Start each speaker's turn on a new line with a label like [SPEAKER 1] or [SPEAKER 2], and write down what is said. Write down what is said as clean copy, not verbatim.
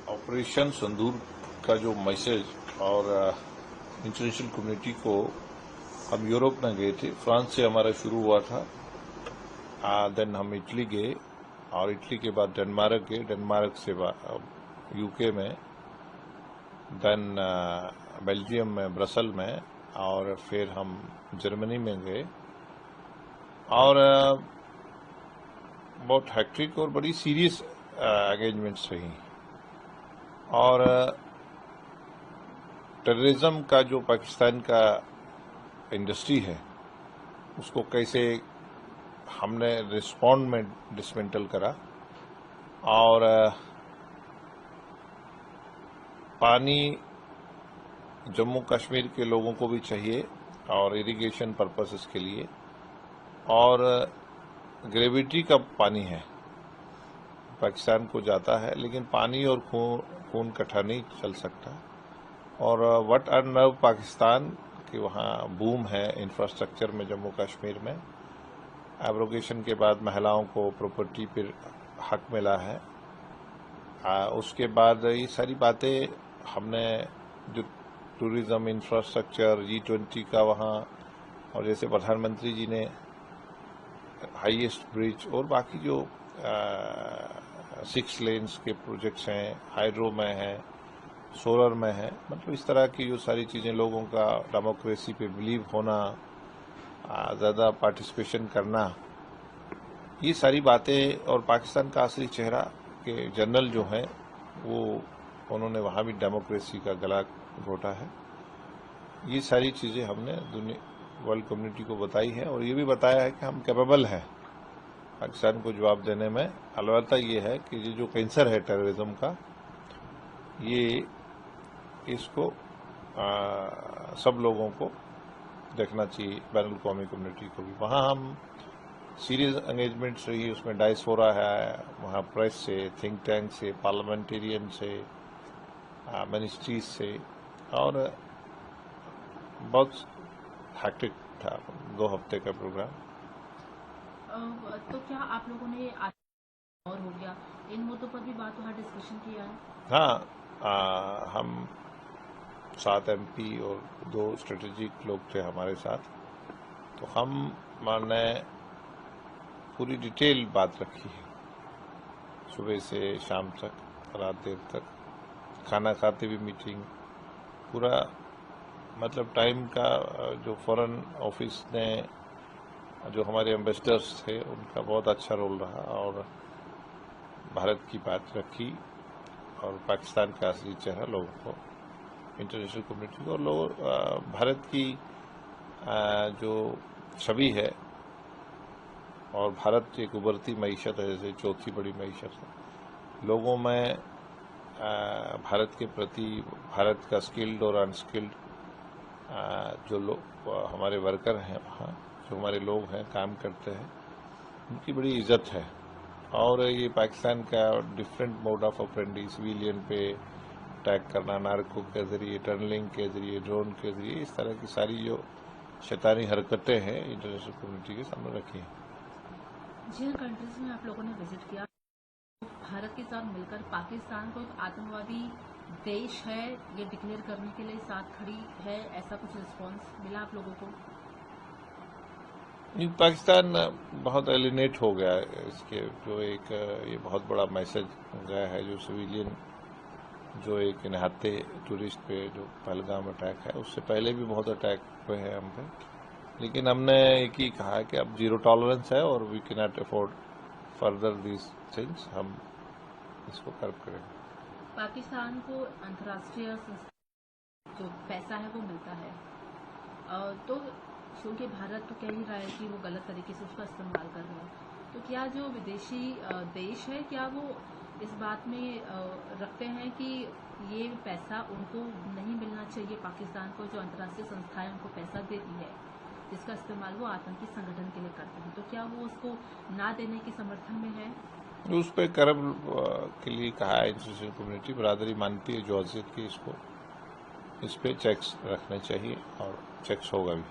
[SPEAKER 1] Operation सिंदूर का जो message और इंटरनेशनल कम्युनिटी को हम यूरोप में गए थे। फ्रांस से हमारा शुरू हुआ था, देन हम इटली गए और इटली के बाद डेनमार्क गए, डेनमार्क से यूके में, देन बेल्जियम में, ब्रसल में, और फिर हम जर्मनी में गए। और बहुत हैक्ट्रिक और बड़ी सीरियस एंगेजमेंट्स रही। और टेररिज्म का जो पाकिस्तान का इंडस्ट्री है उसको कैसे हमने रिस्पॉन्ड में डिसमेंटल करा। और पानी जम्मू कश्मीर के लोगों को भी चाहिए और इरिगेशन पर्पसेस के लिए, और ग्रेविटी का पानी है, पाकिस्तान को जाता है, लेकिन पानी और खून इकट्ठा नहीं चल सकता। और व्हाट आर नव पाकिस्तान कि वहाँ बूम है इंफ्रास्ट्रक्चर में जम्मू कश्मीर में। एब्रोगेशन के बाद महिलाओं को प्रॉपर्टी पर हक मिला है। उसके बाद ये सारी बातें हमने जो टूरिज्म इंफ्रास्ट्रक्चर G20 का वहाँ, और जैसे प्रधानमंत्री जी ने हाईएस्ट ब्रिज और बाकी जो 6 लेन्स के प्रोजेक्ट्स हैं, हाइड्रो में है, सोलर में है, मतलब इस तरह की जो सारी चीज़ें, लोगों का डेमोक्रेसी पे बिलीव होना, ज़्यादा पार्टिसिपेशन करना, ये सारी बातें, और पाकिस्तान का असली चेहरा के जनरल जो हैं वो उन्होंने वहाँ भी डेमोक्रेसी का गला घोटा है। ये सारी चीज़ें हमने वर्ल्ड कम्युनिटी को बताई है, और ये भी बताया है कि हम कैपेबल हैं पाकिस्तान को जवाब देने में। अलबत्ता ये है कि ये जो कैंसर है टेररिज्म का, ये इसको सब लोगों को देखना चाहिए, बैनुल अक़वामी कम्युनिटी को भी। वहाँ हम सीरियस एंगेजमेंट्स रही, उसमें डायस्पोरा है, वहाँ प्रेस से, थिंक टैंक से, पार्लियामेंटेरियन से, मिनिस्ट्रीज से, और बहुत हैक्टिक था 2 हफ्ते का प्रोग्राम।
[SPEAKER 2] तो क्या आप लोगों ने और हो गया इन मुद्दों पर भी बात वहाँ डिस्कशन किया है?
[SPEAKER 1] हाँ, हम 7 MP और 2 स्ट्रेटेजिक लोग थे हमारे साथ, तो हमने पूरी डिटेल बात रखी है, सुबह से शाम तक, रात देर तक, खाना खाते भी मीटिंग, पूरा मतलब टाइम का। जो फॉरेन ऑफिस ने, जो हमारे एम्बेसडर्स थे, उनका बहुत अच्छा रोल रहा, और भारत की बात रखी, और पाकिस्तान का असली चेहरा लोगों को, इंटरनेशनल कम्युनिटी को, और लोग भारत की जो छवि है, और भारत एक उभरती मईशत है, जैसे 4थी बड़ी मईशत है, लोगों में भारत के प्रति, भारत का स्किल्ड और अनस्किल्ड जो लोग हमारे वर्कर हैं वहाँ, जो हमारे लोग हैं, काम करते हैं, उनकी बड़ी इज्जत है। और ये पाकिस्तान का different mode of operandi, civilian पे अटैक करना, नार्को के जरिए, टनलिंग के जरिए, ड्रोन के जरिए, इस तरह की सारी जो शैतानी हरकतें हैं इंटरनेशनल कम्युनिटी के सामने रखी हैं।
[SPEAKER 2] जिन कंट्रीज में आप लोगों ने विजिट किया, भारत के साथ मिलकर पाकिस्तान को एक आतंकवादी देश है ये डिक्लेयर करने के लिए साथ खड़ी है, ऐसा कुछ रिस्पांस मिला आप लोगों को?
[SPEAKER 1] पाकिस्तान बहुत एलिनेट हो गया है इसके, जो एक ये बहुत बड़ा मैसेज गया है, जो सिविलियन, जो एक निहत्थे टूरिस्ट पे जो पहलगाम अटैक है, उससे पहले भी बहुत अटैक हुए हैं हम पे, लेकिन हमने एक ही कहा है कि अब 0 टॉलरेंस है, और we can not afford further these things, हम इसको कर्व करेंगे।
[SPEAKER 2] पाकिस्तान को अंतर्राष्ट्रीय जो पैसा है वो मिलता है, तो क्योंकि भारत तो कह ही रहा है कि वो गलत तरीके से उसका इस्तेमाल कर रहे हैं, तो क्या जो विदेशी देश है, क्या वो इस बात में रखते हैं कि ये पैसा उनको नहीं मिलना चाहिए पाकिस्तान को, जो अंतर्राष्ट्रीय संस्थाएं उनको पैसा देती है जिसका इस्तेमाल वो आतंकी संगठन के लिए करते हैं, तो क्या वो उसको ना देने के समर्थन में है?
[SPEAKER 1] उस पर कर्व के लिए कहा है इंटरनेशनल कम्युनिटी, बरादरी मानती है जो हैसियत की, इसको इस पर चेक्स रखने चाहिए, और चेक्स होगा भी।